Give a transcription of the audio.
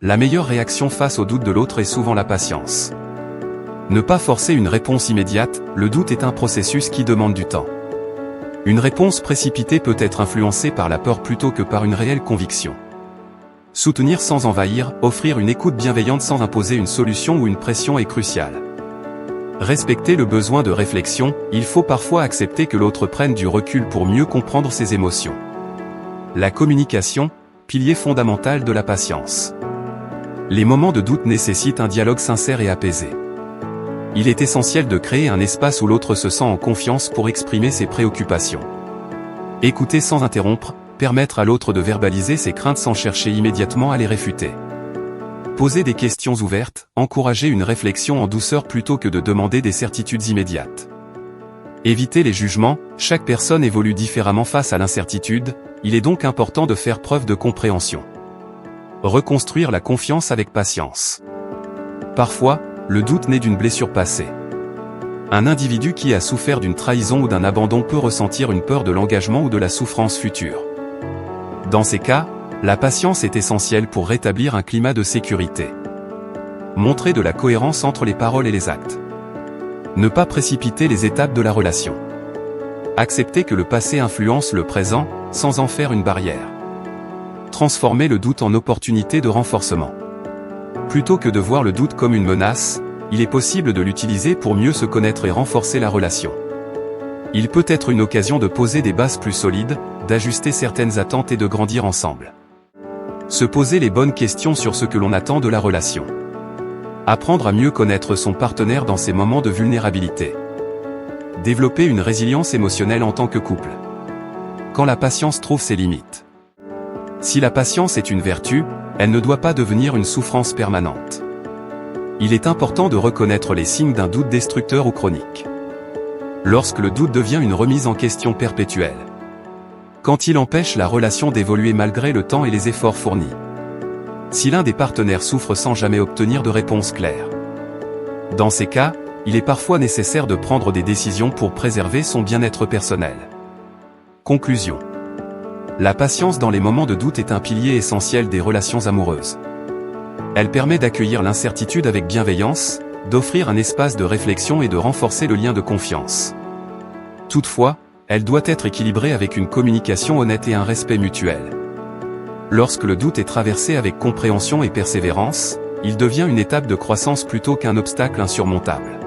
La meilleure réaction face au doute de l'autre est souvent la patience. Ne pas forcer une réponse immédiate, le doute est un processus qui demande du temps. Une réponse précipitée peut être influencée par la peur plutôt que par une réelle conviction. Soutenir sans envahir, offrir une écoute bienveillante sans imposer une solution ou une pression est crucial. Respecter le besoin de réflexion, il faut parfois accepter que l'autre prenne du recul pour mieux comprendre ses émotions. La communication, pilier fondamental de la patience. Les moments de doute nécessitent un dialogue sincère et apaisé. Il est essentiel de créer un espace où l'autre se sent en confiance pour exprimer ses préoccupations. Écouter sans interrompre, permettre à l'autre de verbaliser ses craintes sans chercher immédiatement à les réfuter. Poser des questions ouvertes, encourager une réflexion en douceur plutôt que de demander des certitudes immédiates. Éviter les jugements, chaque personne évolue différemment face à l'incertitude, il est donc important de faire preuve de compréhension. Reconstruire la confiance avec patience. Parfois, le doute naît d'une blessure passée. Un individu qui a souffert d'une trahison ou d'un abandon peut ressentir une peur de l'engagement ou de la souffrance future. Dans ces cas, la patience est essentielle pour rétablir un climat de sécurité. Montrer de la cohérence entre les paroles et les actes. Ne pas précipiter les étapes de la relation. Accepter que le passé influence le présent, sans en faire une barrière. Transformer le doute en opportunité de renforcement. Plutôt que de voir le doute comme une menace, il est possible de l'utiliser pour mieux se connaître et renforcer la relation. Il peut être une occasion de poser des bases plus solides, d'ajuster certaines attentes et de grandir ensemble. Se poser les bonnes questions sur ce que l'on attend de la relation. Apprendre à mieux connaître son partenaire dans ses moments de vulnérabilité. Développer une résilience émotionnelle en tant que couple. Quand la patience trouve ses limites. Si la patience est une vertu, elle ne doit pas devenir une souffrance permanente. Il est important de reconnaître les signes d'un doute destructeur ou chronique. Lorsque le doute devient une remise en question perpétuelle. Quand il empêche la relation d'évoluer malgré le temps et les efforts fournis. Si l'un des partenaires souffre sans jamais obtenir de réponse claire. Dans ces cas, il est parfois nécessaire de prendre des décisions pour préserver son bien-être personnel. Conclusion. La patience dans les moments de doute est un pilier essentiel des relations amoureuses. Elle permet d'accueillir l'incertitude avec bienveillance, d'offrir un espace de réflexion et de renforcer le lien de confiance. Toutefois, elle doit être équilibrée avec une communication honnête et un respect mutuel. Lorsque le doute est traversé avec compréhension et persévérance, il devient une étape de croissance plutôt qu'un obstacle insurmontable.